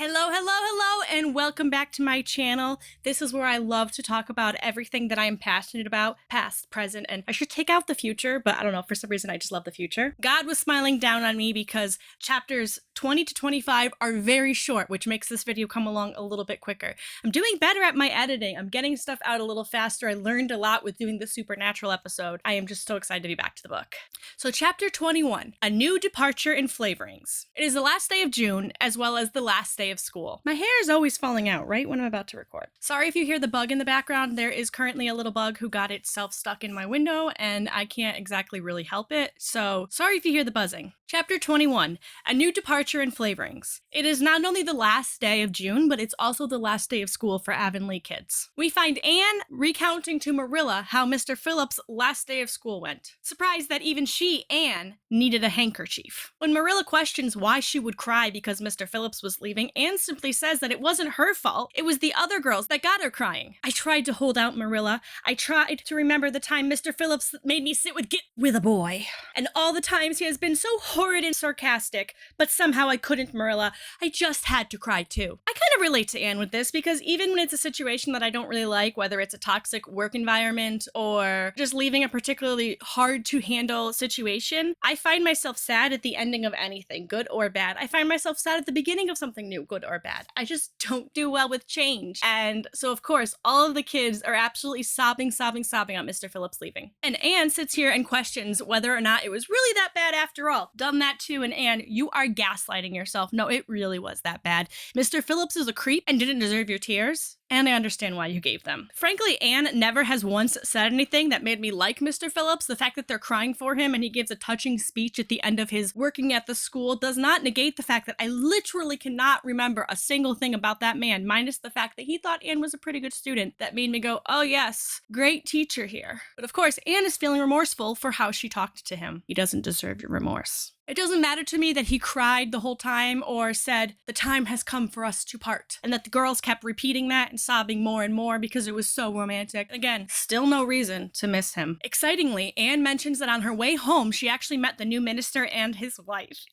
Hello, and welcome back to my channel. This is where I love to talk about everything that I am passionate about, past, present, and I should take out the future, but I don't know, for some reason I just love the future. God was smiling down on me because chapters 20 to 25 are very short, which makes this video come along a little bit quicker. I'm doing better at my editing. I'm getting stuff out a little faster. I learned a lot with doing the Supernatural episode. I am just so excited to be back to the book. So chapter 21, A New Departure in Flavorings. It is the last day of June, as well as the last day of school. My hair is always falling out right when I'm about to record. Sorry if you hear the bug in the background. There is currently a little bug who got itself stuck in my window, and I can't exactly really help it, so sorry if you hear the buzzing. Chapter 21, A New Departure in Flavorings. It is not only the last day of June, but it's also the last day of school for Avonlea kids. We find Anne recounting to Marilla how Mr. Phillips' last day of school went. Surprised that even she, Anne, needed a handkerchief. When Marilla questions why she would cry because Mr. Phillips was leaving, Anne simply says that it wasn't her fault. It was the other girls that got her crying. I tried to hold out, Marilla. I tried to remember the time Mr. Phillips made me sit with a boy. And all the times he has been so horrid and sarcastic, but somehow I couldn't, Marilla. I just had to cry too. I kind of relate to Anne with this because even when it's a situation that I don't really like, whether it's a toxic work environment or just leaving a particularly hard to handle situation, I find myself sad at the ending of anything, good or bad. I find myself sad at the beginning of something new, good or bad. I just don't do well with change. And so of course, all of the kids are absolutely sobbing on Mr. Phillips leaving. And Anne sits here and questions whether or not it was really that bad after all. Done that too, and Anne, you are gaslighting yourself. No, it really was that bad. Mr. Phillips is a creep and didn't deserve your tears. And I understand why you gave them. Frankly, Anne never has once said anything that made me like Mr. Phillips. The fact that they're crying for him and he gives a touching speech at the end of his working at the school does not negate the fact that I literally cannot remember a single thing about that man, minus the fact that he thought Anne was a pretty good student. That made me go, oh yes, great teacher here. But of course, Anne is feeling remorseful for how she talked to him. He doesn't deserve your remorse. It doesn't matter to me that he cried the whole time or said, the time has come for us to part, and that the girls kept repeating that and sobbing more and more because it was so romantic. Again, still no reason to miss him. Excitingly, Anne mentions that on her way home, she actually met the new minister and his wife.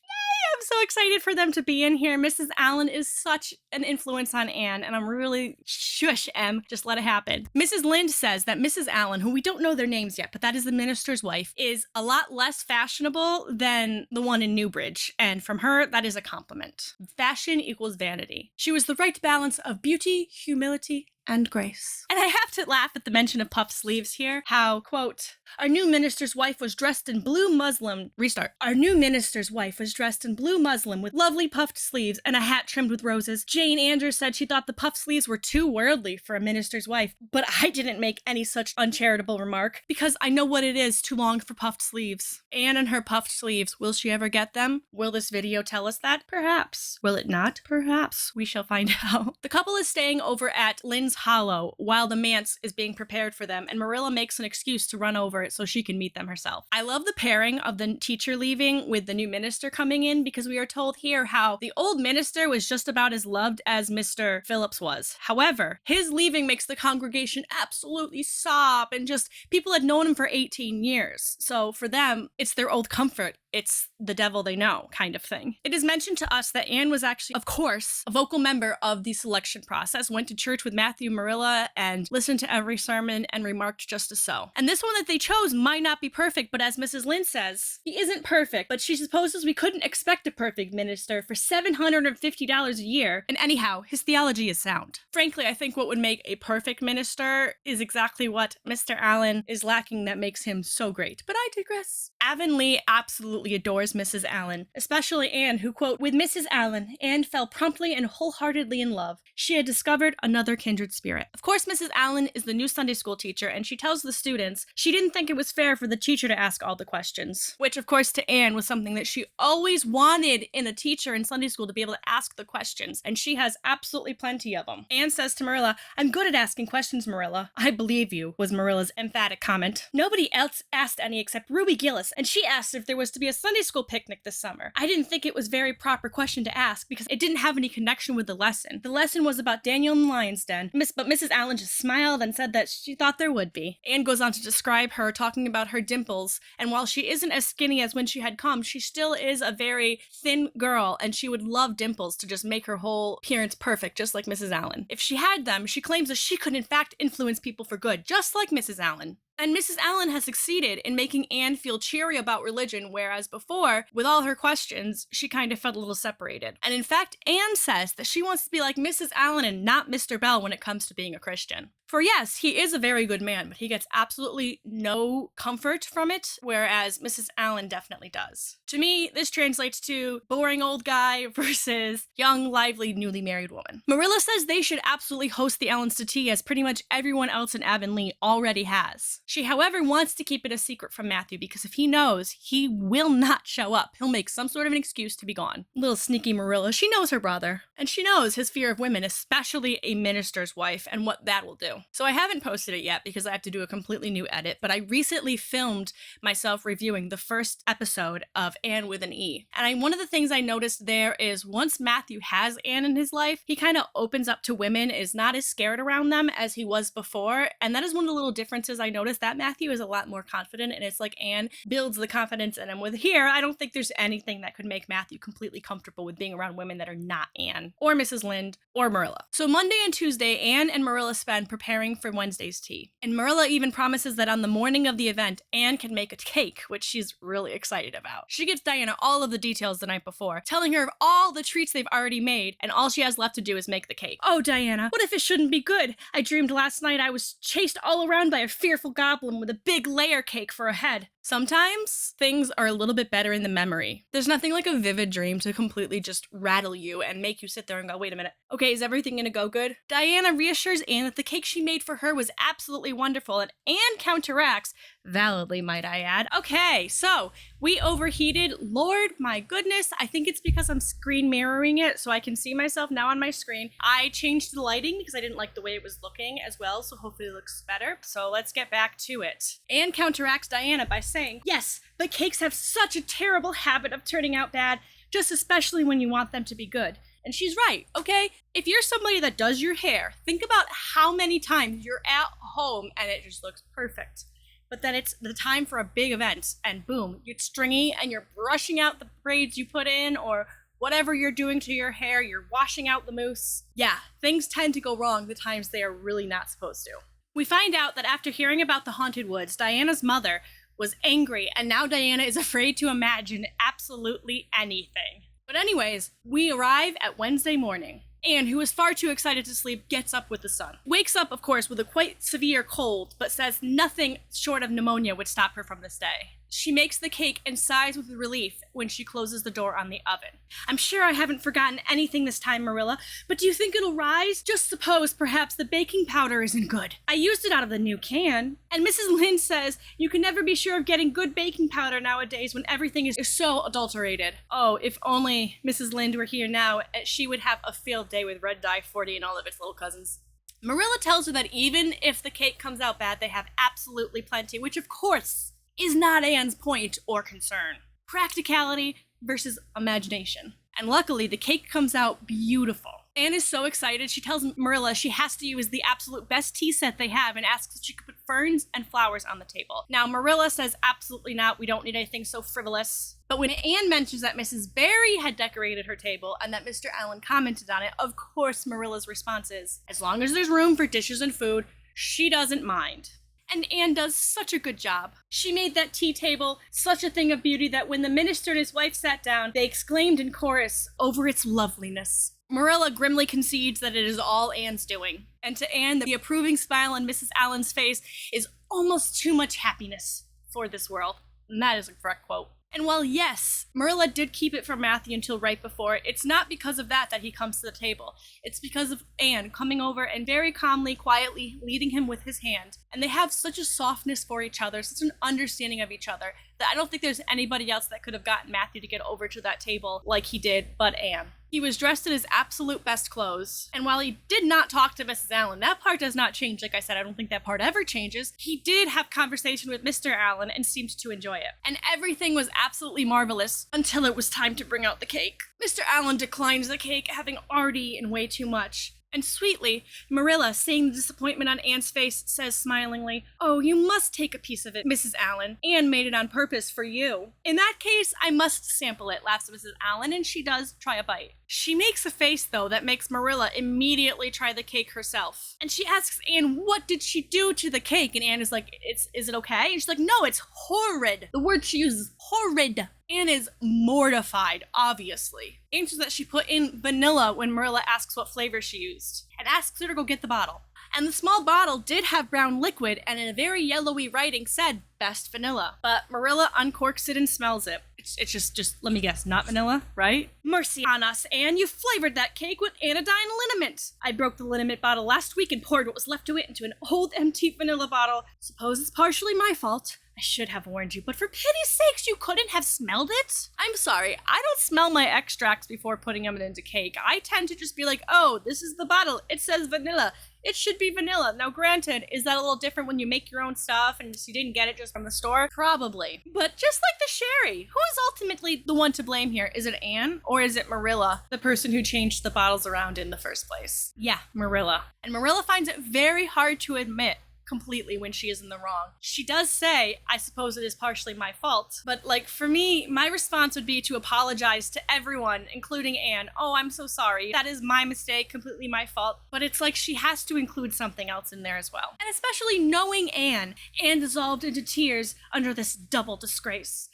I'm so excited for them to be in here. Mrs. Allen is such an influence on Anne, and I'm really shush, Em, just let it happen. Mrs. Lynde says that Mrs. Allen, who we don't know their names yet, but that is the minister's wife, is a lot less fashionable than the one in Newbridge, and from her, that is a compliment. Fashion equals vanity. She was the right balance of beauty, humility, and grace. And I have to laugh at the mention of puffed sleeves here. How, quote, our new minister's wife was dressed in blue muslin. Restart. Our new minister's wife was dressed in blue muslin with lovely puffed sleeves and a hat trimmed with roses. Jane Andrews said she thought the puffed sleeves were too worldly for a minister's wife, but I didn't make any such uncharitable remark because I know what it is to long for puffed sleeves. Anne and her puffed sleeves. Will she ever get them? Will this video tell us that? Perhaps. Will it not? Perhaps. We shall find out. The couple is staying over at Lynn's Hollow while the manse is being prepared for them, and Marilla makes an excuse to run over it so she can meet them herself. I love the pairing of the teacher leaving with the new minister coming in because we are told here how the old minister was just about as loved as Mr. Phillips was. However, his leaving makes the congregation absolutely sob, and just people had known him for 18 years. So for them, it's their old comfort. It's the devil they know kind of thing. It is mentioned to us that Anne was actually, of course, a vocal member of the selection process, went to church with Matthew Marilla and listened to every sermon and remarked just as so. And this one that they chose might not be perfect, but as Mrs. Lynde says, he isn't perfect, but she supposes we couldn't expect a perfect minister for $750 a year. And anyhow, his theology is sound. Frankly, I think what would make a perfect minister is exactly what Mr. Allen is lacking that makes him so great. But I digress. Avonlea absolutely adores Mrs. Allen, especially Anne, who, quote, with Mrs. Allen, Anne fell promptly and wholeheartedly in love. She had discovered another kindred spirit. Of course, Mrs. Allen is the new Sunday school teacher, and she tells the students she didn't think it was fair for the teacher to ask all the questions, which, of course, to Anne was something that she always wanted in a teacher in Sunday school, to be able to ask the questions, and she has absolutely plenty of them. Anne says to Marilla, I'm good at asking questions, Marilla. I believe you, was Marilla's emphatic comment. Nobody else asked any except Ruby Gillis, and she asked if there was to be a Sunday school picnic this summer. I didn't think it was a very proper question to ask because it didn't have any connection with the lesson. The lesson was about Daniel in the Lion's Den. But Mrs. Allen just smiled and said that she thought there would be. Anne goes on to describe her, talking about her dimples, and while she isn't as skinny as when she had come, she still is a very thin girl, and she would love dimples to just make her whole appearance perfect, just like Mrs. Allen. If she had them, she claims that she could in fact influence people for good, just like Mrs. Allen. And Mrs. Allen has succeeded in making Anne feel cheery about religion, whereas before, with all her questions, she kind of felt a little separated. And in fact, Anne says that she wants to be like Mrs. Allen and not Mr. Bell when it comes to being a Christian. For yes, he is a very good man, but he gets absolutely no comfort from it, whereas Mrs. Allen definitely does. To me, this translates to boring old guy versus young, lively, newly married woman. Marilla says they should absolutely host the Allens to tea, as pretty much everyone else in Avonlea already has. She, however, wants to keep it a secret from Matthew because if he knows, he will not show up. He'll make some sort of an excuse to be gone. Little sneaky Marilla, she knows her brother, and she knows his fear of women, especially a minister's wife, and what that will do. So I haven't posted it yet because I have to do a completely new edit, but I recently filmed myself reviewing the first episode of Anne with an E. And one of the things I noticed there is once Matthew has Anne in his life, he kind of opens up to women, is not as scared around them as he was before. And that is one of the little differences I noticed, that Matthew is a lot more confident, and it's like Anne builds the confidence in him. With here, I don't think there's anything that could make Matthew completely comfortable with being around women that are not Anne, or Mrs. Lynde, or Marilla. So Monday and Tuesday, Anne and Marilla spend preparing for Wednesday's tea. And Marilla even promises that on the morning of the event, Anne can make a cake, which she's really excited about. She gives Diana all of the details the night before, telling her of all the treats they've already made, and all she has left to do is make the cake. Oh, Diana, what if it shouldn't be good? I dreamed last night I was chased all around by a fearful goblin with a big layer cake for a head. Sometimes things are a little bit better in the memory. There's nothing like a vivid dream to completely just rattle you and make you sit there and go, wait a minute, okay, is everything gonna go good? Diana reassures Anne that the cake she made for her was absolutely wonderful, and Anne counteracts, validly might I add. Okay, so we overheated. Lord, my goodness, I think it's because I'm screen mirroring it so I can see myself now on my screen. I changed the lighting because I didn't like the way it was looking as well, so hopefully it looks better. So let's get back to it. Anne counteracts Diana by saying, yes, but cakes have such a terrible habit of turning out bad, just especially when you want them to be good. And she's right, okay? If you're somebody that does your hair, think about how many times you're at home and it just looks perfect. But then it's the time for a big event and boom, it's stringy and you're brushing out the braids you put in or whatever you're doing to your hair, you're washing out the mousse. Yeah, things tend to go wrong the times they are really not supposed to. We find out that after hearing about the haunted woods, Diana's mother was angry, and now Diana is afraid to imagine absolutely anything. But anyways, we arrive at Wednesday morning. Anne, who is far too excited to sleep, gets up with the sun. Wakes up, of course, with a quite severe cold, but says nothing short of pneumonia would stop her from this day. She makes the cake and sighs with relief when she closes the door on the oven. I'm sure I haven't forgotten anything this time, Marilla, but do you think it'll rise? Just suppose perhaps the baking powder isn't good. I used it out of the new can. And Mrs. Lynde says you can never be sure of getting good baking powder nowadays when everything is so adulterated. Oh, if only Mrs. Lynde were here now, she would have a field day with Red Dye 40 and all of its little cousins. Marilla tells her that even if the cake comes out bad, they have absolutely plenty, which of course is not Anne's point or concern. Practicality versus imagination. And luckily, the cake comes out beautiful. Anne is so excited, she tells Marilla she has to use the absolute best tea set they have and asks if she could put ferns and flowers on the table. Now, Marilla says absolutely not, we don't need anything so frivolous. But when Anne mentions that Mrs. Barry had decorated her table and that Mr. Allen commented on it, of course Marilla's response is, as long as there's room for dishes and food, she doesn't mind. And Anne does such a good job. She made that tea table such a thing of beauty that when the minister and his wife sat down, they exclaimed in chorus over its loveliness. Marilla grimly concedes that it is all Anne's doing. And to Anne, the approving smile on Mrs. Allen's face is almost too much happiness for this world. And that is a correct quote. And while yes, Marilla did keep it from Matthew until right before, it's not because of that he comes to the table. It's because of Anne coming over and very calmly, quietly leading him with his hand. And they have such a softness for each other, such an understanding of each other, that I don't think there's anybody else that could have gotten Matthew to get over to that table like he did but Anne. He was dressed in his absolute best clothes, and while he did not talk to Mrs. Allen, that part does not change. Like I said, I don't think that part ever changes. He did have conversation with Mr. Allen and seemed to enjoy it. And everything was absolutely marvelous until it was time to bring out the cake. Mr. Allen declines the cake, having already eaten way too much. And sweetly, Marilla, seeing the disappointment on Anne's face, says smilingly, "Oh, you must take a piece of it, Mrs. Allen. Anne made it on purpose for you." "In that case, I must sample it," laughs Mrs. Allen, and she does try a bite. She makes a face, though, that makes Marilla immediately try the cake herself. And she asks Anne, what did she do to the cake? And Anne is like, is it okay? And she's like, no, it's horrid. The word she uses, horrid. Anne is mortified, obviously. Anne says that she put in vanilla when Marilla asks what flavor she used, and asks her to go get the bottle. And the small bottle did have brown liquid, and in a very yellowy writing said, best vanilla. But Marilla uncorks it and smells it. It's just let me guess, not vanilla, right? Mercy on us, Anne, you flavored that cake with anodyne liniment. I broke the liniment bottle last week and poured what was left of it into an old empty vanilla bottle. Suppose it's partially my fault. I should have warned you, but for pity's sakes, you couldn't have smelled it? I'm sorry, I don't smell my extracts before putting them into cake. I tend to just be like, oh, this is the bottle. It says vanilla. It should be vanilla. Now, granted, is that a little different when you make your own stuff and you didn't get it just from the store? Probably. But just like the sherry, who is ultimately the one to blame here? Is it Anne or is it Marilla, the person who changed the bottles around in the first place? Yeah, Marilla. And Marilla finds it very hard to admit completely when she is in the wrong. She does say, I suppose it is partially my fault, but like for me, my response would be to apologize to everyone, including Anne. Oh, I'm so sorry. That is my mistake, completely my fault. But it's like she has to include something else in there as well. And especially knowing Anne dissolved into tears under this double disgrace.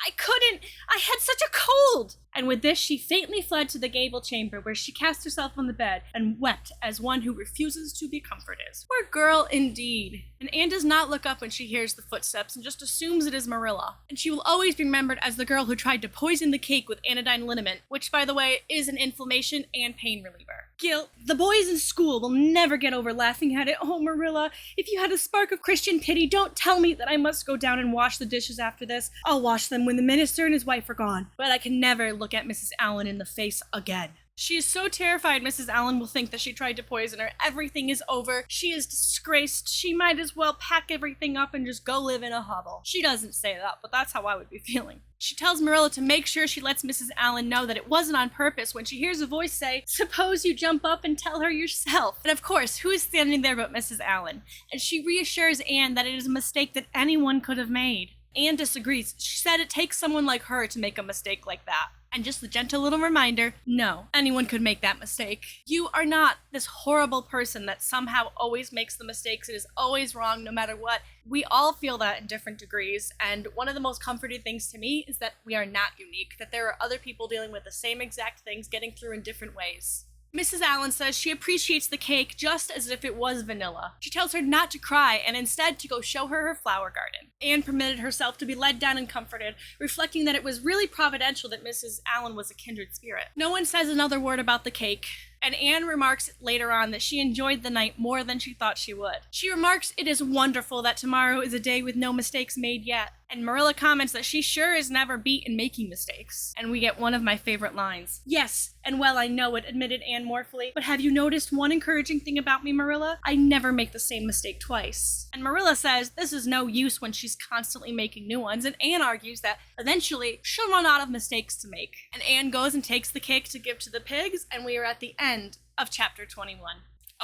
I couldn't. I had such a cold. And with this, she faintly fled to the gable chamber, where she cast herself on the bed and wept as one who refuses to be comforted. Poor girl, indeed. And Anne does not look up when she hears the footsteps and just assumes it is Marilla. And she will always be remembered as the girl who tried to poison the cake with anodyne liniment, which, by the way, is an inflammation and pain reliever. Guilt. The boys in school will never get over laughing at it. Oh, Marilla, if you had a spark of Christian pity, don't tell me that I must go down and wash the dishes after this. I'll wash them when the minister and his wife are gone. But I can never look at Mrs. Allen in the face again. She is so terrified Mrs. Allen will think that she tried to poison her. Everything is over. She is disgraced. She might as well pack everything up and just go live in a hovel. She doesn't say that, but that's how I would be feeling. She tells Marilla to make sure she lets Mrs. Allen know that it wasn't on purpose when she hears a voice say, suppose you jump up and tell her yourself. And of course, who is standing there but Mrs. Allen? And she reassures Anne that it is a mistake that anyone could have made. Anne disagrees. She said it takes someone like her to make a mistake like that. And just the gentle little reminder, no, anyone could make that mistake. You are not this horrible person that somehow always makes the mistakes. It is always wrong no matter what. We all feel that in different degrees. And one of the most comforting things to me is that we are not unique, that there are other people dealing with the same exact things, getting through in different ways. Mrs. Allen says she appreciates the cake just as if it was vanilla. She tells her not to cry and instead to go show her flower garden. Anne permitted herself to be led down and comforted, reflecting that it was really providential that Mrs. Allen was a kindred spirit. No one says another word about the cake, and Anne remarks later on that she enjoyed the night more than she thought she would. She remarks it is wonderful that tomorrow is a day with no mistakes made yet, and Marilla comments that she sure is never beat in making mistakes. And we get one of my favorite lines. Yes, and well I know it, admitted Anne mournfully, but have you noticed one encouraging thing about me, Marilla? I never make the same mistake twice. And Marilla says this is no use when she's constantly making new ones, and Anne argues that eventually she'll run out of mistakes to make. And Anne goes and takes the cake to give to the pigs, and we are at the end of chapter 21.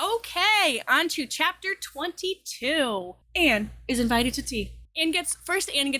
Okay, on to chapter 22. Anne is invited to tea. Anne gets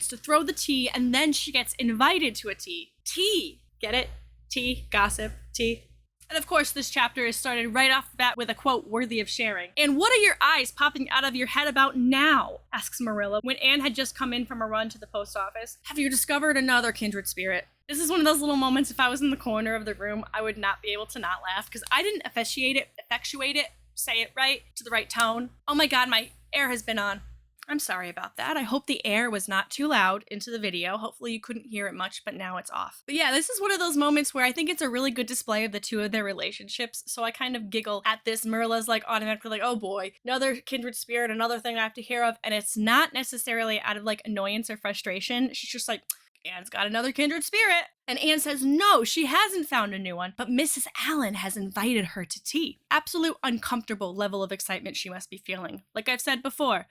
to throw the tea, and then she gets invited to a tea. Tea! Get it? Tea, gossip, tea. And of course, this chapter is started right off the bat with a quote worthy of sharing. "And what are your eyes popping out of your head about now?" asks Marilla when Anne had just come in from a run to the post office. "Have you discovered another kindred spirit?" This is one of those little moments, if I was in the corner of the room, I would not be able to not laugh, because I didn't effectuate it, say it right, to the right tone. Oh my god, my air has been on. I'm sorry about that. I hope the air was not too loud into the video. Hopefully you couldn't hear it much, but now it's off. But yeah, this is one of those moments where I think it's a really good display of the two of their relationships, so I kind of giggle at this. Marilla's like automatically like, oh boy, another kindred spirit, another thing I have to hear of, and it's not necessarily out of like annoyance or frustration. She's just like, Anne's got another kindred spirit. And Anne says no, she hasn't found a new one, but Mrs. Allen has invited her to tea. Absolute uncomfortable level of excitement she must be feeling. Like I've said before,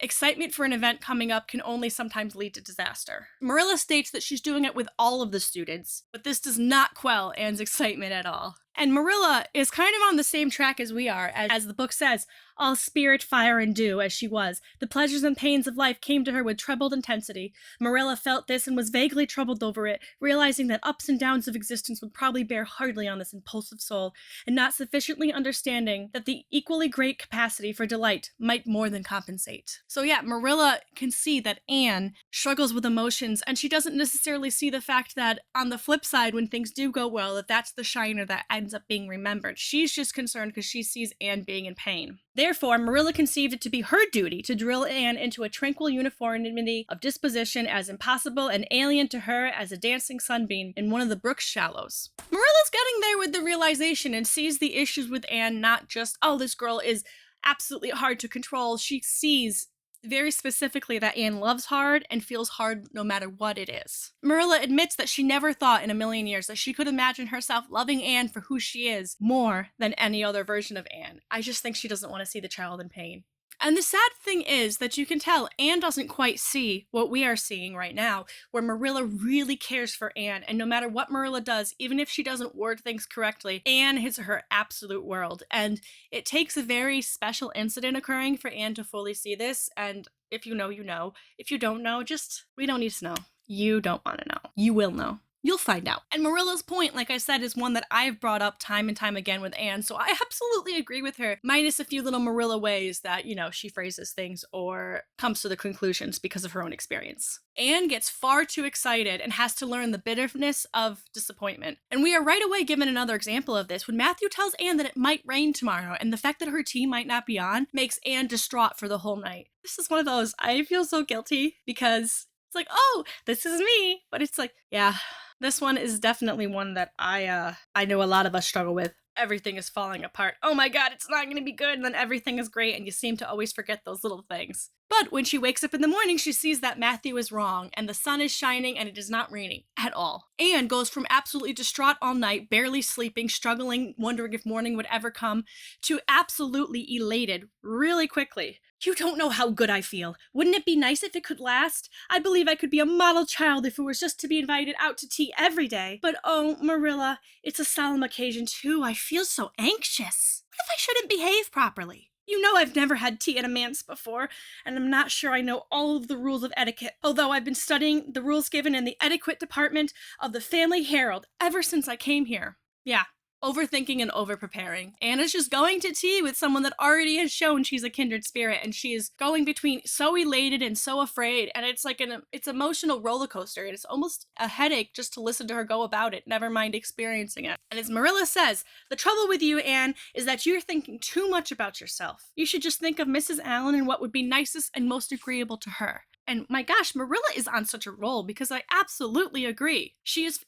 excitement for an event coming up can only sometimes lead to disaster. Marilla states that she's doing it with all of the students, but this does not quell Anne's excitement at all. And Marilla is kind of on the same track as we are, as the book says, all spirit, fire, and dew, as she was. The pleasures and pains of life came to her with trebled intensity. Marilla felt this and was vaguely troubled over it, realizing that ups and downs of existence would probably bear hardly on this impulsive soul, and not sufficiently understanding that the equally great capacity for delight might more than compensate. So yeah, Marilla can see that Anne struggles with emotions, and she doesn't necessarily see the fact that on the flip side, when things do go well, that's the shiner that ends up being remembered. She's just concerned because she sees Anne being in pain. Therefore, Marilla conceived it to be her duty to drill Anne into a tranquil uniformity of disposition as impossible and alien to her as a dancing sunbeam in one of the brook's shallows. Marilla's getting there with the realization and sees the issues with Anne not just, oh, this girl is absolutely hard to control. She sees very specifically that Anne loves hard and feels hard no matter what it is. Marilla admits that she never thought in a million years that she could imagine herself loving Anne for who she is more than any other version of Anne. I just think she doesn't want to see the child in pain. And the sad thing is that you can tell Anne doesn't quite see what we are seeing right now, where Marilla really cares for Anne, and no matter what Marilla does, even if she doesn't word things correctly, Anne is her absolute world. And it takes a very special incident occurring for Anne to fully see this, and if you know, you know. If you don't know, we don't need to know. You don't want to know. You will know. You'll find out. And Marilla's point, like I said, is one that I've brought up time and time again with Anne, so I absolutely agree with her, minus a few little Marilla ways that, she phrases things or comes to the conclusions because of her own experience. Anne gets far too excited and has to learn the bitterness of disappointment. And we are right away given another example of this when Matthew tells Anne that it might rain tomorrow, and the fact that her tea might not be on makes Anne distraught for the whole night. This is one of those, I feel so guilty because it's like, oh, this is me. But it's like, yeah, this one is definitely one that I know a lot of us struggle with. Everything is falling apart. Oh my god, it's not going to be good. And then everything is great. And you seem to always forget those little things. But when she wakes up in the morning, she sees that Matthew is wrong and the sun is shining and it is not raining at all. Anne goes from absolutely distraught all night, barely sleeping, struggling, wondering if morning would ever come, to absolutely elated really quickly. You don't know how good I feel. Wouldn't it be nice if it could last? I believe I could be a model child if it was just to be invited out to tea every day. But oh, Marilla, it's a solemn occasion too. I feel so anxious. What if I shouldn't behave properly? You know I've never had tea at a manse before, and I'm not sure I know all of the rules of etiquette, although I've been studying the rules given in the etiquette department of the Family Herald ever since I came here. Yeah. Overthinking and over-preparing. Anna's just going to tea with someone that already has shown she's a kindred spirit, and she is going between so elated and so afraid, and it's like it's emotional roller coaster, and it's almost a headache just to listen to her go about it, never mind experiencing it. And as Marilla says, the trouble with you, Anne, is that you're thinking too much about yourself. You should just think of Mrs. Allen and what would be nicest and most agreeable to her. And my gosh, Marilla is on such a roll because I absolutely agree.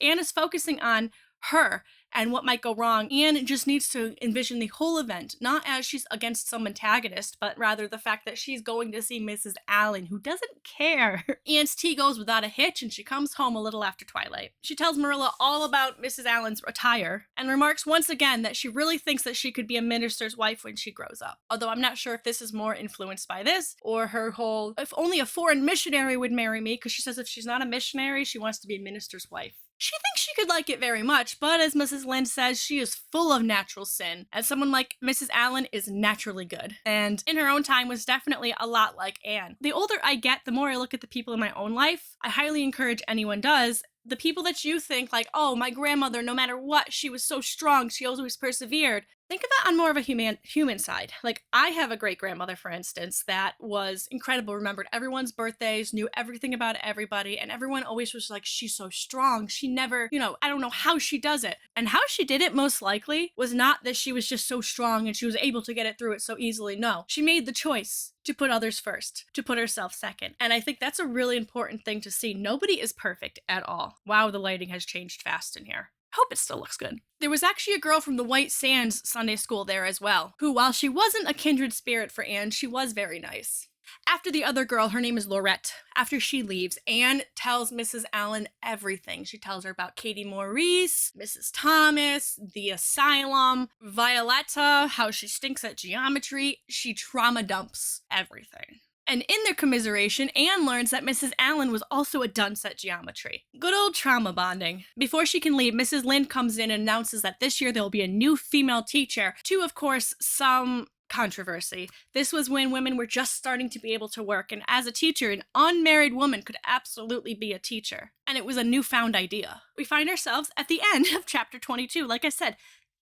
Anne is focusing on her and what might go wrong. Anne just needs to envision the whole event, not as she's against some antagonist, but rather the fact that she's going to see Mrs. Allen, who doesn't care. Anne's tea goes without a hitch, and she comes home a little after twilight. She tells Marilla all about Mrs. Allen's attire, and remarks once again that she really thinks that she could be a minister's wife when she grows up. Although I'm not sure if this is more influenced by this, or her whole, if only a foreign missionary would marry me, because she says if she's not a missionary, she wants to be a minister's wife. She thinks she could like it very much, but as Mrs. Lynde says, she is full of natural sin, and someone like Mrs. Allen is naturally good, and in her own time was definitely a lot like Anne. The older I get, the more I look at the people in my own life. I highly encourage anyone does. The people that you think like, oh, my grandmother, no matter what, she was so strong, she always persevered. Think of that on more of a human side. Like, I have a great-grandmother, for instance, that was incredible, remembered everyone's birthdays, knew everything about everybody, and everyone always was like, she's so strong. She never, I don't know how she does it. And how she did it, most likely, was not that she was just so strong and she was able to get it through it so easily. No, she made the choice to put others first, to put herself second. And I think that's a really important thing to see. Nobody is perfect at all. Wow, the lighting has changed fast in here. I hope it still looks good. There was actually a girl from the White Sands Sunday school there as well, who, while she wasn't a kindred spirit for Anne, she was very nice. After the other girl, her name is Laurette, after she leaves, Anne tells Mrs. Allen everything. She tells her about Katie Maurice, Mrs. Thomas, the asylum, Violetta, how she stinks at geometry. She trauma dumps everything. And in their commiseration, Anne learns that Mrs. Allen was also a dunce at geometry. Good old trauma bonding. Before she can leave, Mrs. Lynde comes in and announces that this year there will be a new female teacher, to, of course, some controversy. This was when women were just starting to be able to work, and as a teacher, an unmarried woman could absolutely be a teacher. And it was a newfound idea. We find ourselves at the end of chapter 22, like I said,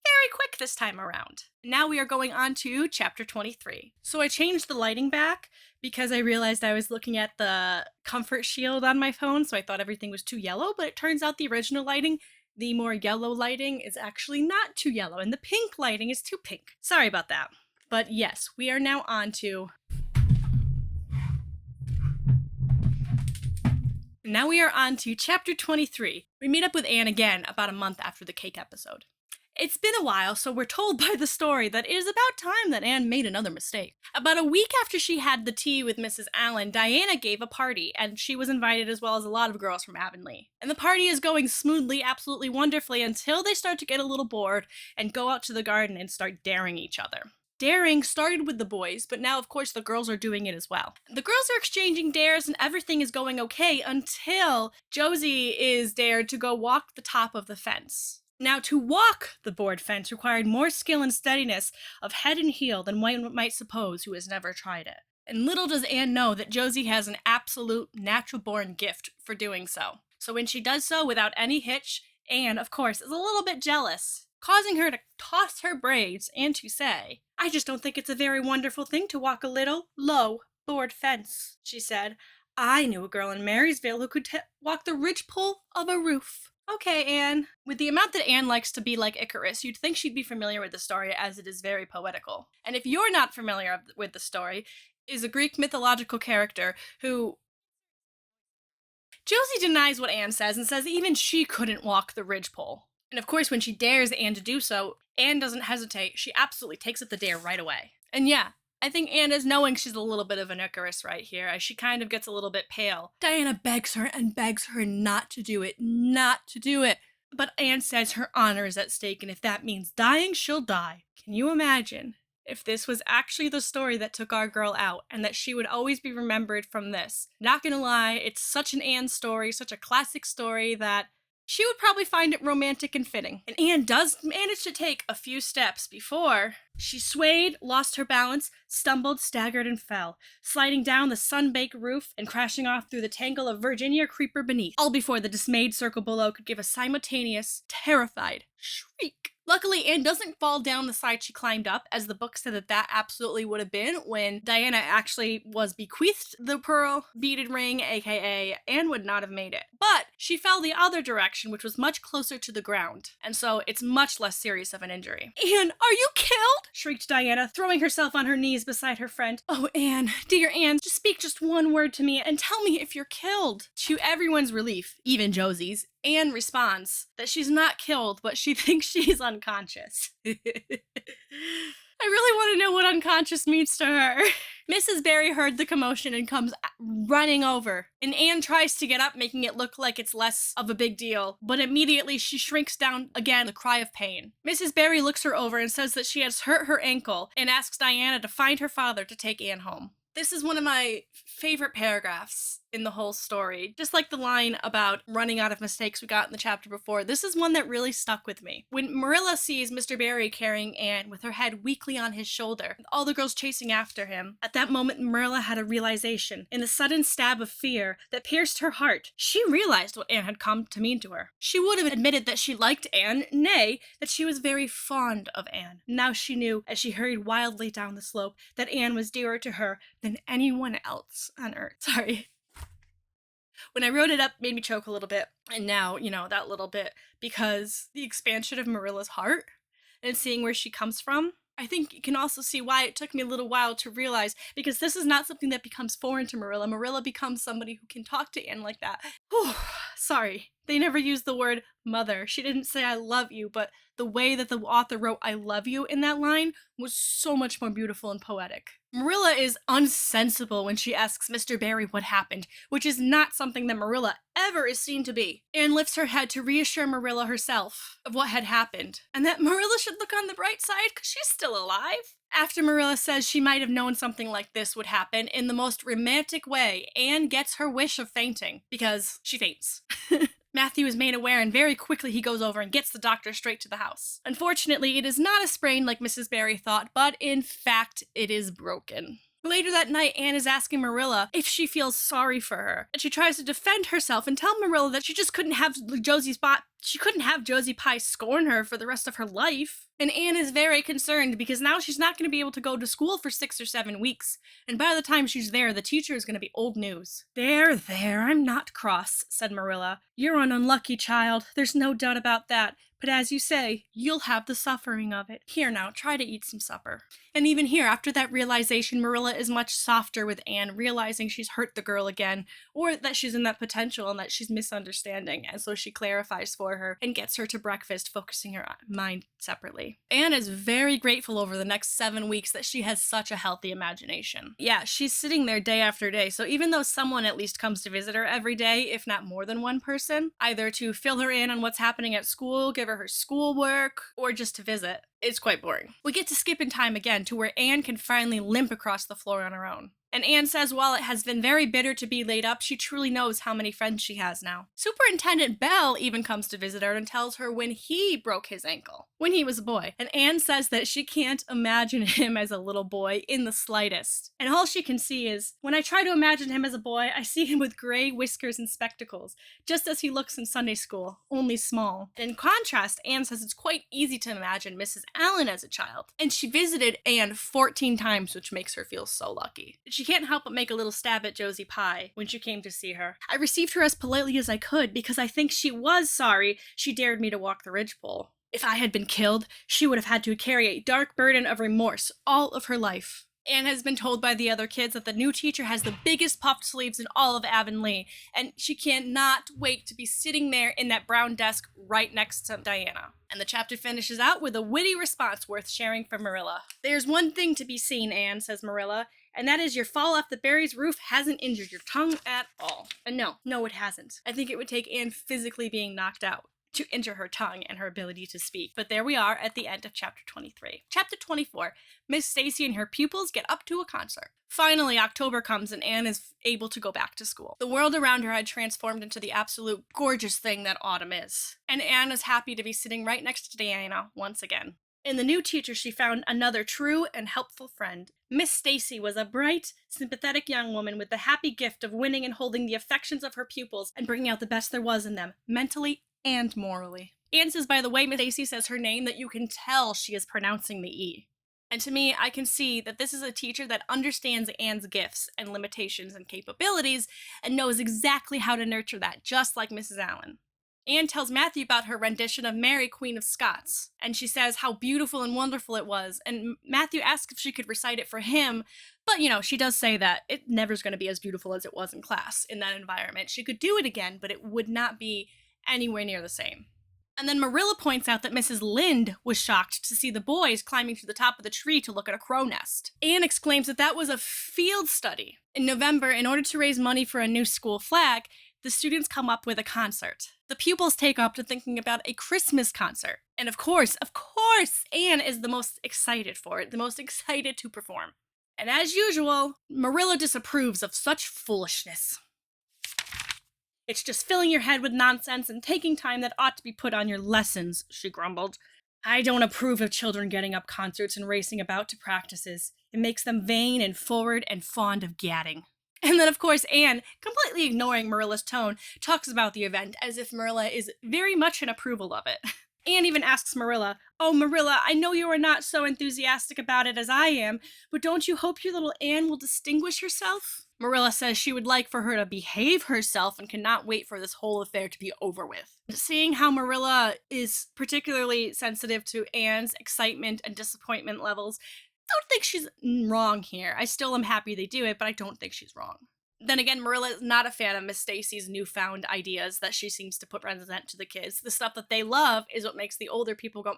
very quick this time around. Now we are going on to chapter 23. So I changed the lighting back because I realized I was looking at the comfort shield on my phone, so I thought everything was too yellow, but it turns out the original lighting, the more yellow lighting, is actually not too yellow, and the pink lighting is too pink. Sorry about that. But yes, we are now on to... Now we are on to chapter 23. We meet up with Anne again about a month after the cake episode. It's been a while, so we're told by the story that it is about time that Anne made another mistake. About a week after she had the tea with Mrs. Allen, Diana gave a party, and she was invited as well as a lot of girls from Avonlea. And the party is going smoothly, absolutely wonderfully, until they start to get a little bored and go out to the garden and start daring each other. Daring started with the boys, but now, of course, the girls are doing it as well. The girls are exchanging dares and everything is going okay until Josie is dared to go walk the top of the fence. Now, to walk the board fence required more skill and steadiness of head and heel than one might suppose who has never tried it. And little does Anne know that Josie has an absolute natural-born gift for doing so. So when she does so without any hitch, Anne, of course, is a little bit jealous, causing her to toss her braids and to say, "I just don't think it's a very wonderful thing to walk a little, low, board fence," she said. "I knew a girl in Marysville who could walk the ridgepole of a roof." Okay, Anne. With the amount that Anne likes to be like Icarus, you'd think she'd be familiar with the story, as it is very poetical. And if you're not familiar with the story, is a Greek mythological character who... Josie denies what Anne says and says even she couldn't walk the ridgepole. And of course, when she dares Anne to do so, Anne doesn't hesitate. She absolutely takes up the dare right away. And yeah, I think Anne is knowing she's a little bit of an Icarus right here, as she kind of gets a little bit pale. Diana begs her and begs her not to do it, not to do it. But Anne says her honor is at stake, and if that means dying, she'll die. Can you imagine if this was actually the story that took our girl out, and that she would always be remembered from this? Not gonna lie, it's such an Anne story, such a classic story, that she would probably find it romantic and fitting. And Anne does manage to take a few steps before she swayed, lost her balance, stumbled, staggered, and fell, sliding down the sun-baked roof and crashing off through the tangle of Virginia creeper beneath, all before the dismayed circle below could give a simultaneous, terrified shriek. Luckily, Anne doesn't fall down the side she climbed up, as the book said that absolutely would have been when Diana actually was bequeathed the pearl beaded ring, aka Anne would not have made it. But she fell the other direction, which was much closer to the ground, and so it's much less serious of an injury. "Anne, are you killed?" shrieked Diana, throwing herself on her knees beside her friend. "Oh, Anne, dear Anne, just speak just one word to me and tell me if you're killed." To everyone's relief, even Josie's, Anne responds that she's not killed, but she thinks she's unconscious. I really want to know what unconscious means to her. Mrs. Barry heard the commotion and comes running over, and Anne tries to get up, making it look like it's less of a big deal, but immediately she shrinks down again, a cry of pain. Mrs. Barry looks her over and says that she has hurt her ankle and asks Diana to find her father to take Anne home. This is one of my favorite paragraphs in the whole story. Just like the line about running out of mistakes we got in the chapter before, this is one that really stuck with me. When Marilla sees Mr. Barry carrying Anne with her head weakly on his shoulder, with all the girls chasing after him, at that moment Marilla had a realization. In the sudden stab of fear that pierced her heart, she realized what Anne had come to mean to her. She would have admitted that she liked Anne, nay, that she was very fond of Anne. Now she knew, as she hurried wildly down the slope, that Anne was dearer to her than anyone else on earth. Sorry. When I wrote it up, it made me choke a little bit, and now, that little bit, because the expansion of Marilla's heart and seeing where she comes from, I think you can also see why it took me a little while to realize, because this is not something that becomes foreign to Marilla. Marilla becomes somebody who can talk to Anne like that. Whew. sorry, they never used the word mother. She didn't say I love you, but the way that the author wrote I love you in that line was so much more beautiful and poetic. Marilla is unsensible when she asks Mr. Barry what happened, which is not something that Marilla ever is seen to be. Anne lifts her head to reassure Marilla herself of what had happened, and that Marilla should look on the bright side because she's still alive. After Marilla says she might have known something like this would happen, in the most romantic way, Anne gets her wish of fainting, because she faints. Matthew is made aware, and very quickly he goes over and gets the doctor straight to the house. Unfortunately, it is not a sprain like Mrs. Barry thought, but in fact, it is broken. Later that night, Anne is asking Marilla if she feels sorry for her, and she tries to defend herself and tell Marilla that she just couldn't have Josie Pye scorn her for the rest of her life. And Anne is very concerned because now she's not going to be able to go to school for 6 or 7 weeks, and by the time she's there, the teacher is going to be old news. There, I'm not cross, said Marilla. You're an unlucky child, there's no doubt about that, but as you say, you'll have the suffering of it. Here now, try to eat some supper. And even here, after that realization, Marilla is much softer with Anne, realizing she's hurt the girl again, or that she's in that potential and that she's misunderstanding, and so she clarifies for her and gets her to breakfast, focusing her mind separately. Anne is very grateful over the next 7 weeks that she has such a healthy imagination. Yeah, she's sitting there day after day, so even though someone at least comes to visit her every day, if not more than one person, either to fill her in on what's happening at school, give her schoolwork, or just to visit, it's quite boring. We get to skip in time again to where Anne can finally limp across the floor on her own. And Anne says while it has been very bitter to be laid up, she truly knows how many friends she has now. Superintendent Bell even comes to visit her and tells her when he broke his ankle, when he was a boy. And Anne says that she can't imagine him as a little boy in the slightest. And all she can see is, when I try to imagine him as a boy, I see him with gray whiskers and spectacles, just as he looks in Sunday school, only small. In contrast, Anne says it's quite easy to imagine Mrs. Allen as a child. And she visited Anne 14 times, which makes her feel so lucky. She can't help but make a little stab at Josie Pye when she came to see her. I received her as politely as I could because I think she was sorry she dared me to walk the ridgepole. If I had been killed, she would have had to carry a dark burden of remorse all of her life. Anne has been told by the other kids that the new teacher has the biggest puffed sleeves in all of Avonlea, and she cannot wait to be sitting there in that brown desk right next to Diana. And the chapter finishes out with a witty response worth sharing from Marilla. There's one thing to be seen, Anne, says Marilla, and that is your fall off the Barry's roof hasn't injured your tongue at all. And no, it hasn't. I think it would take Anne physically being knocked out to injure her tongue and her ability to speak. But there we are at the end of chapter 23. Chapter 24, Miss Stacy and her pupils get up to a concert. Finally, October comes and Anne is able to go back to school. The world around her had transformed into the absolute gorgeous thing that autumn is. And Anne is happy to be sitting right next to Diana once again. In the new teacher, she found another true and helpful friend. Miss Stacy was a bright, sympathetic young woman with the happy gift of winning and holding the affections of her pupils and bringing out the best there was in them, mentally and morally. Anne says, by the way Miss Stacy says her name, that you can tell she is pronouncing the E. And to me, I can see that this is a teacher that understands Anne's gifts and limitations and capabilities and knows exactly how to nurture that, just like Mrs. Allen. Anne tells Matthew about her rendition of Mary, Queen of Scots, and she says how beautiful and wonderful it was, and Matthew asks if she could recite it for him, but she does say that it never's going to be as beautiful as it was in class, in that environment. She could do it again, but it would not be anywhere near the same. And then Marilla points out that Mrs. Lynde was shocked to see the boys climbing to the top of the tree to look at a crow nest. Anne exclaims that that was a field study. In November, in order to raise money for a new school flag, the students come up with a concert. The pupils take up to thinking about a Christmas concert. And of course, Anne is the most excited for it, the most excited to perform. And as usual, Marilla disapproves of such foolishness. It's just filling your head with nonsense and taking time that ought to be put on your lessons, she grumbled. I don't approve of children getting up concerts and racing about to practices. It makes them vain and forward and fond of gadding. And then, of course, Anne, completely ignoring Marilla's tone, talks about the event as if Marilla is very much in approval of it. Anne even asks Marilla, "Oh, Marilla, I know you are not so enthusiastic about it as I am, but don't you hope your little Anne will distinguish herself?" Marilla says she would like for her to behave herself and cannot wait for this whole affair to be over with. Seeing how Marilla is particularly sensitive to Anne's excitement and disappointment levels, I don't think she's wrong here. I still am happy they do it, but I don't think she's wrong. Then again, Marilla is not a fan of Miss Stacy's newfound ideas that she seems to present to the kids. The stuff that they love is what makes the older people go,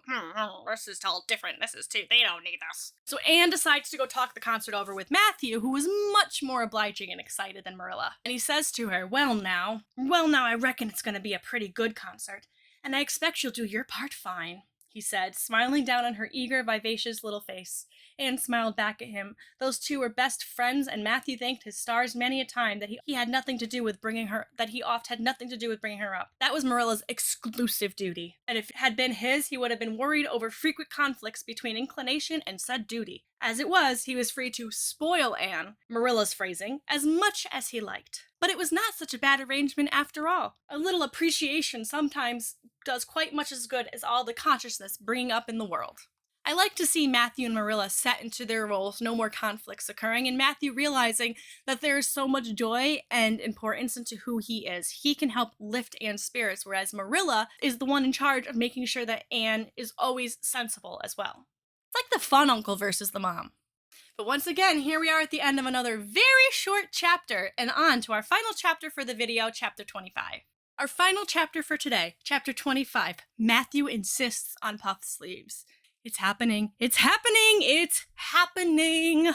this is all different. This is too, they don't need this. So Anne decides to go talk the concert over with Matthew, who is much more obliging and excited than Marilla. And he says to her, well now, I reckon it's going to be a pretty good concert. And I expect you'll do your part fine, he said, smiling down on her eager, vivacious little face. Anne smiled back at him. Those two were best friends, and Matthew thanked his stars many a time that he had nothing to do with bringing her, that he oft had nothing to do with bringing her up. That was Marilla's exclusive duty, and if it had been his, he would have been worried over frequent conflicts between inclination and said duty. As it was, he was free to spoil Anne, Marilla's phrasing, as much as he liked. But it was not such a bad arrangement after all. A little appreciation sometimes does quite much as good as all the consciousness bringing up in the world. I like to see Matthew and Marilla set into their roles, no more conflicts occurring, and Matthew realizing that there is so much joy and importance into who he is. He can help lift Anne's spirits, whereas Marilla is the one in charge of making sure that Anne is always sensible as well. It's like the fun uncle versus the mom. But once again, here we are at the end of another very short chapter, and on to our final chapter for the video, chapter 25. Our final chapter for today, chapter 25, Matthew insists on puff sleeves. It's happening. It's happening. It's happening.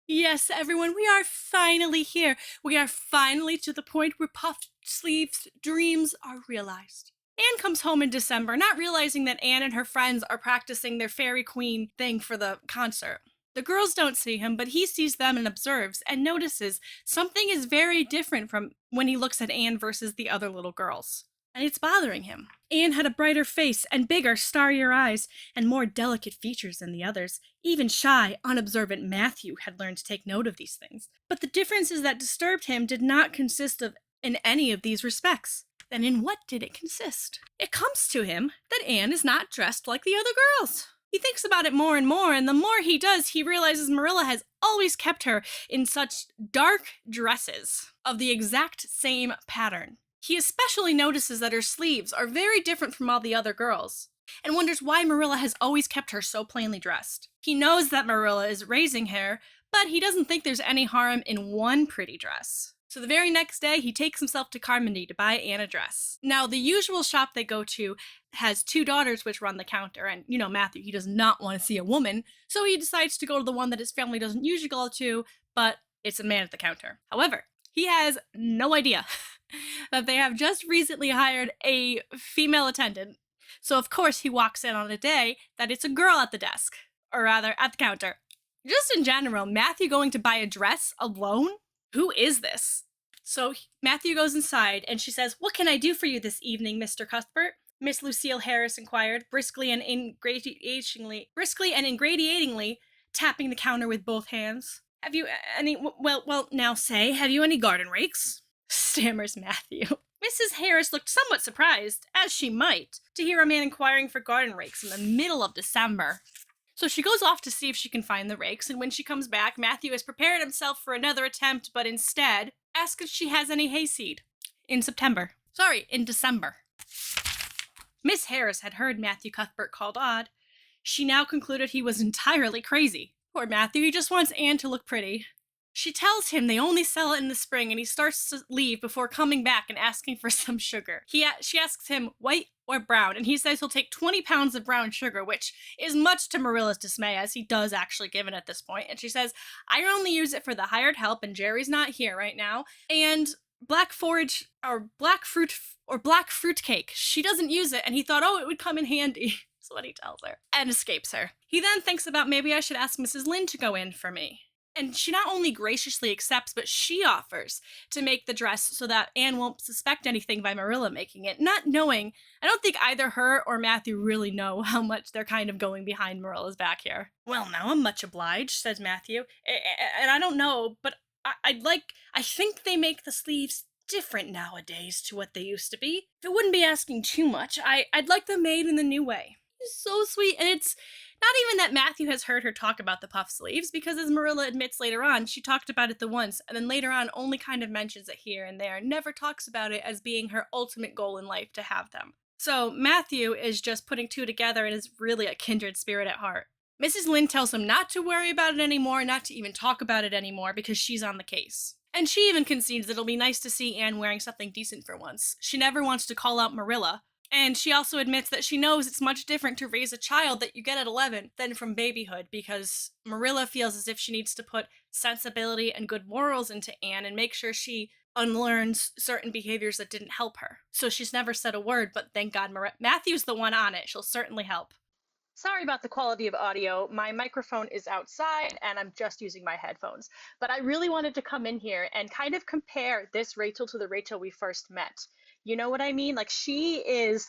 Yes, everyone, we are finally here. We are finally to the point where puffed sleeves dreams are realized. Anne comes home in December, not realizing that Anne and her friends are practicing their fairy queen thing for the concert. The girls don't see him, but he sees them and observes and notices something is very different from when he looks at Anne versus the other little girls. And it's bothering him. Anne had a brighter face and bigger, starrier eyes and more delicate features than the others. Even shy, unobservant Matthew had learned to take note of these things. But the differences that disturbed him did not consist of in any of these respects. Then in what did it consist? It comes to him that Anne is not dressed like the other girls. He thinks about it more, and the more he does, he realizes Marilla has always kept her in such dark dresses of the exact same pattern. He especially notices that her sleeves are very different from all the other girls, and wonders why Marilla has always kept her so plainly dressed. He knows that Marilla is raising her, but he doesn't think there's any harm in one pretty dress. So the very next day, he takes himself to Carmody to buy Anne a dress. Now, the usual shop they go to has two daughters which run the counter, and Matthew, he does not want to see a woman, so he decides to go to the one that his family doesn't usually go to, but it's a man at the counter. However, he has no idea that they have just recently hired a female attendant. So of course he walks in on a day that it's a girl at the desk, or rather at the counter. Just in general, Matthew going to buy a dress alone? Who is this? So Matthew goes inside and she says, "What can I do for you this evening, Mr. Cuthbert?" Miss Lucille Harris inquired, briskly and ingratiatingly tapping the counter with both hands. "Have you any, well, now say, have you any garden rakes?" stammers Matthew. Mrs. Harris looked somewhat surprised, as she might, to hear a man inquiring for garden rakes in the middle of December. So she goes off to see if she can find the rakes, and when she comes back, Matthew has prepared himself for another attempt, but instead asks if she has any hayseed. In December. Miss Harris had heard Matthew Cuthbert called odd. She now concluded he was entirely crazy. Poor Matthew, he just wants Anne to look pretty. She tells him they only sell it in the spring, and he starts to leave before coming back and asking for some sugar. She asks him white or brown, and he says he'll take 20 pounds of brown sugar, which is much to Marilla's dismay, as he does actually give it at this point. And she says, "I only use it for the hired help, and Jerry's not here right now. And black fruit cake. She doesn't use it, and he thought, it would come in handy." That's what he tells her, and escapes her. He then thinks about maybe I should ask Mrs. Lynde to go in for me. And she not only graciously accepts, but she offers to make the dress so that Anne won't suspect anything by Marilla making it, not knowing, I don't think either her or Matthew really know how much they're kind of going behind Marilla's back here. "Well, now, I'm much obliged," says Matthew, "and I don't know, but I think they make the sleeves different nowadays to what they used to be. If it wouldn't be asking too much, I'd like them made in the new way." It's so sweet, and it's not even that Matthew has heard her talk about the puff sleeves, because as Marilla admits later on, she talked about it the once, and then later on only kind of mentions it here and there, never talks about it as being her ultimate goal in life to have them. So Matthew is just putting two together and is really a kindred spirit at heart. Mrs. Lynde tells him not to worry about it anymore, not to even talk about it anymore, because she's on the case. And she even concedes that it'll be nice to see Anne wearing something decent for once. She never wants to call out Marilla. And she also admits that she knows it's much different to raise a child that you get at 11 than from babyhood, because Marilla feels as if she needs to put sensibility and good morals into Anne and make sure she unlearns certain behaviors that didn't help her. So she's never said a word, but thank God Matthew's the one on it. She'll certainly help. Sorry about the quality of audio. My microphone is outside and I'm just using my headphones. But I really wanted to come in here and kind of compare this Rachel to the Rachel we first met. You know what I mean? Like, she is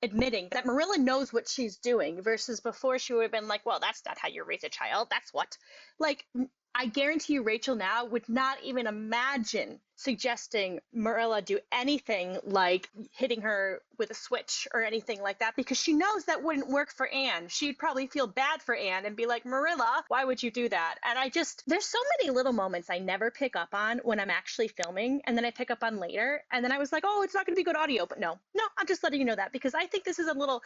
admitting that Marilla knows what she's doing versus before she would have been like, well, that's not how you raise a child. That's what. Like, I guarantee you Rachel now would not even imagine suggesting Marilla do anything like hitting her with a switch or anything like that, because she knows that wouldn't work for Anne. She'd probably feel bad for Anne and be like, Marilla, why would you do that? And there's so many little moments I never pick up on when I'm actually filming, and then I pick up on later, and then I was like, oh, it's not going to be good audio, but no, I'm just letting you know that because I think this is a little,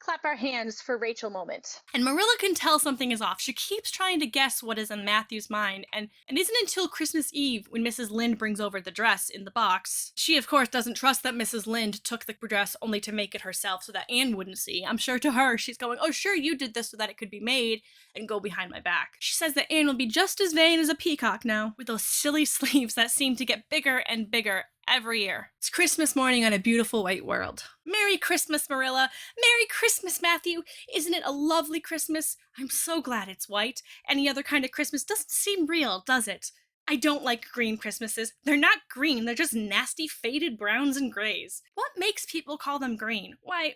clap our hands for Rachel moment. And Marilla can tell something is off. She keeps trying to guess what is in Matthew's mind, and it isn't until Christmas Eve when Mrs. Lynde brings over the dress in the box. She, of course, doesn't trust that Mrs. Lynde took the dress only to make it herself so that Anne wouldn't see. I'm sure to her, she's going, oh, sure, you did this so that it could be made and go behind my back. She says that Anne will be just as vain as a peacock now, with those silly sleeves that seem to get bigger and bigger every year. It's Christmas morning on a beautiful white world. Merry Christmas, Marilla. Merry Christmas, Matthew. Isn't it a lovely Christmas? I'm so glad it's white. Any other kind of Christmas doesn't seem real, does it? I don't like green Christmases. They're not green, they're just nasty faded browns and grays. What makes people call them green? Why,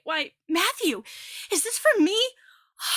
Matthew, is this for me?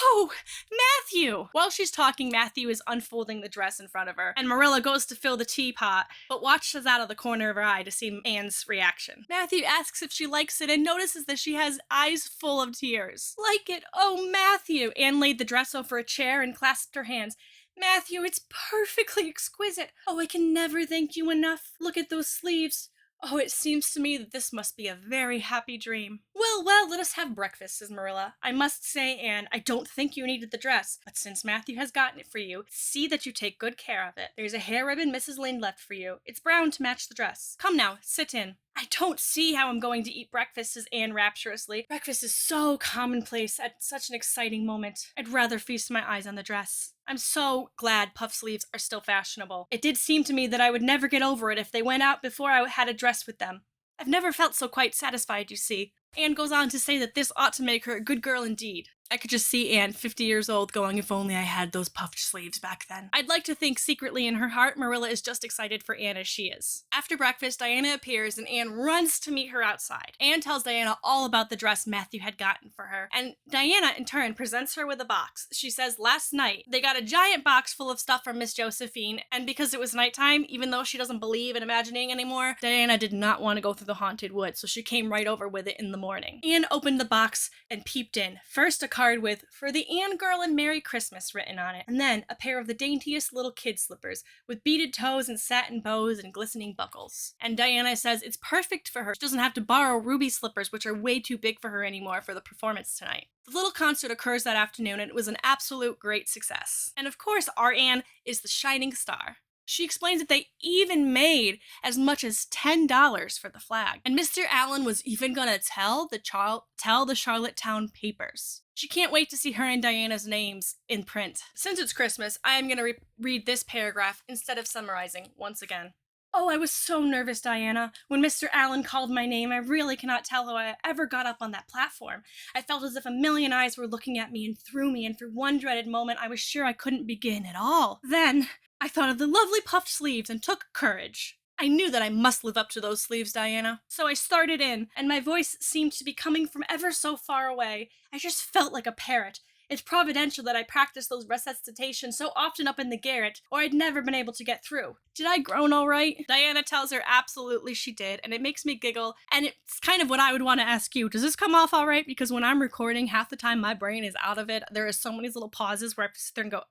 Oh, Matthew! While she's talking, Matthew is unfolding the dress in front of her, and Marilla goes to fill the teapot, but watches out of the corner of her eye to see Anne's reaction. Matthew asks if she likes it and notices that she has eyes full of tears. Like it? Oh, Matthew! Anne laid the dress over a chair and clasped her hands. Matthew, it's perfectly exquisite. Oh, I can never thank you enough. Look at those sleeves. Oh, it seems to me that this must be a very happy dream. Well, let us have breakfast, says Marilla. I must say, Anne, I don't think you needed the dress, but since Matthew has gotten it for you, see that you take good care of it. There's a hair ribbon Mrs. Lynde left for you. It's brown to match the dress. Come now, sit in. I don't see how I'm going to eat breakfast, says Anne rapturously. Breakfast is so commonplace at such an exciting moment. I'd rather feast my eyes on the dress. I'm so glad puff sleeves are still fashionable. It did seem to me that I would never get over it if they went out before I had a dress with them. I've never felt so quite satisfied, you see. Anne goes on to say that this ought to make her a good girl indeed. I could just see Anne, 50 years old, going, if only I had those puffed sleeves back then. I'd like to think secretly in her heart, Marilla is just excited for Anne as she is. After breakfast, Diana appears and Anne runs to meet her outside. Anne tells Diana all about the dress Matthew had gotten for her, and Diana, in turn, presents her with a box. She says last night they got a giant box full of stuff from Miss Josephine, and because it was nighttime, even though she doesn't believe in imagining anymore, Diana did not want to go through the haunted woods, so she came right over with it in the morning. Anne opened the box and peeped in. First, a card with, for the Anne girl and Merry Christmas written on it, and then a pair of the daintiest little kid slippers with beaded toes and satin bows and glistening buckles. And Diana says it's perfect for her. She doesn't have to borrow ruby slippers, which are way too big for her anymore for the performance tonight. The little concert occurs that afternoon, and it was an absolute great success. And of course, our Anne is the shining star. She explains that they even made as much as $10 for the flag. And Mr. Allen was even gonna tell the Charlottetown papers. She can't wait to see her and Diana's names in print. Since it's Christmas, I am gonna read this paragraph instead of summarizing once again. Oh, I was so nervous, Diana. When Mr. Allen called my name, I really cannot tell how I ever got up on that platform. I felt as if a million eyes were looking at me and through me, and for one dreaded moment I was sure I couldn't begin at all. Then I thought of the lovely puffed sleeves and took courage. I knew that I must live up to those sleeves, Diana. So I started in, and my voice seemed to be coming from ever so far away. I just felt like a parrot. It's providential that I practiced those recitations so often up in the garret, or I'd never been able to get through. Did I groan all right? Diana tells her absolutely she did, and it makes me giggle, and it's kind of what I would want to ask you. Does this come off all right? Because when I'm recording, half the time my brain is out of it. There are so many little pauses where I have to sit there and go,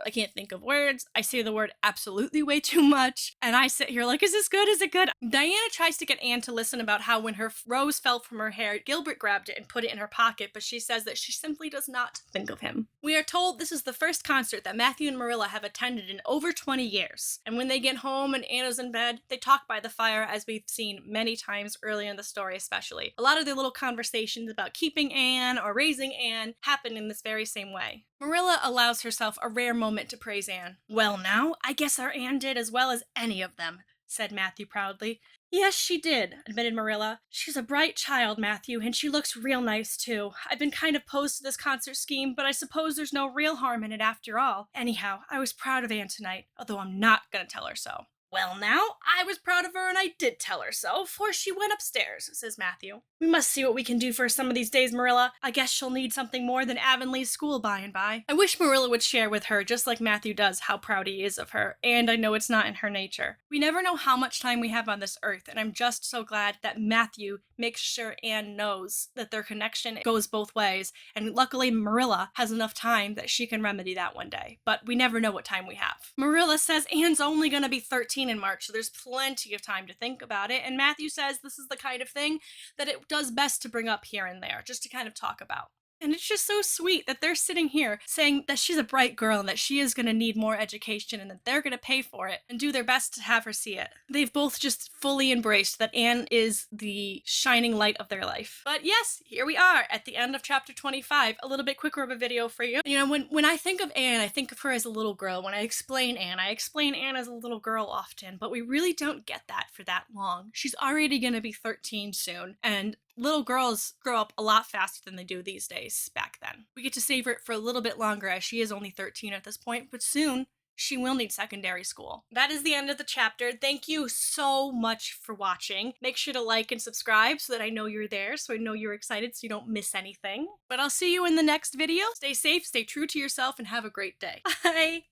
I can't think of words. I say the word absolutely way too much, and I sit here like, is this good? Is it good? Diana tries to get Anne to listen about how when her rose fell from her hair, Gilbert grabbed it and put it in her pocket, but she says that she simply does not think of him. We are told this is the first concert that Matthew and Marilla have attended in over 20 years. And when they get home and Anna's in bed, they talk by the fire, as we've seen many times early in the story, especially. A lot of their little conversations about keeping Anne or raising Anne happen in this very same way. Marilla allows herself a rare moment to praise Anne. "Well, now, I guess our Anne did as well as any of them," said Matthew proudly. "Yes, she did," admitted Marilla. "She's a bright child, Matthew, and she looks real nice, too. I've been kind of opposed to this concert scheme, but I suppose there's no real harm in it after all. Anyhow, I was proud of Anne tonight, although I'm not gonna tell her so." "Well, now, I was proud of her and I did tell her so, for she went upstairs," says Matthew. "We must see what we can do for her some of these days, Marilla. I guess she'll need something more than Avonlea school by and by." I wish Marilla would share with her, just like Matthew does, how proud he is of her, and I know it's not in her nature. We never know how much time we have on this earth, and I'm just so glad that Matthew makes sure Anne knows that their connection goes both ways, and luckily Marilla has enough time that she can remedy that one day, but we never know what time we have. Marilla says Anne's only gonna be 13 in March, so there's plenty of time to think about it, and Matthew says this is the kind of thing that it does best to bring up here and there, just to kind of talk about. And it's just so sweet that they're sitting here saying that she's a bright girl and that she is going to need more education and that they're going to pay for it and do their best to have her see it. They've both just fully embraced that Anne is the shining light of their life. But yes, here we are at the end of chapter 25, a little bit quicker of a video for you. You know, when I think of Anne, I think of her as a little girl. When I explain Anne as a little girl often, but we really don't get that for that long. She's already going to be 13 soon, and little girls grow up a lot faster than they do these days back then. We get to savor it for a little bit longer, as she is only 13 at this point, but soon she will need secondary school. That is the end of the chapter. Thank you so much for watching. Make sure to like and subscribe so that I know you're there, so I know you're excited so you don't miss anything. But I'll see you in the next video. Stay safe, stay true to yourself, and have a great day. Bye!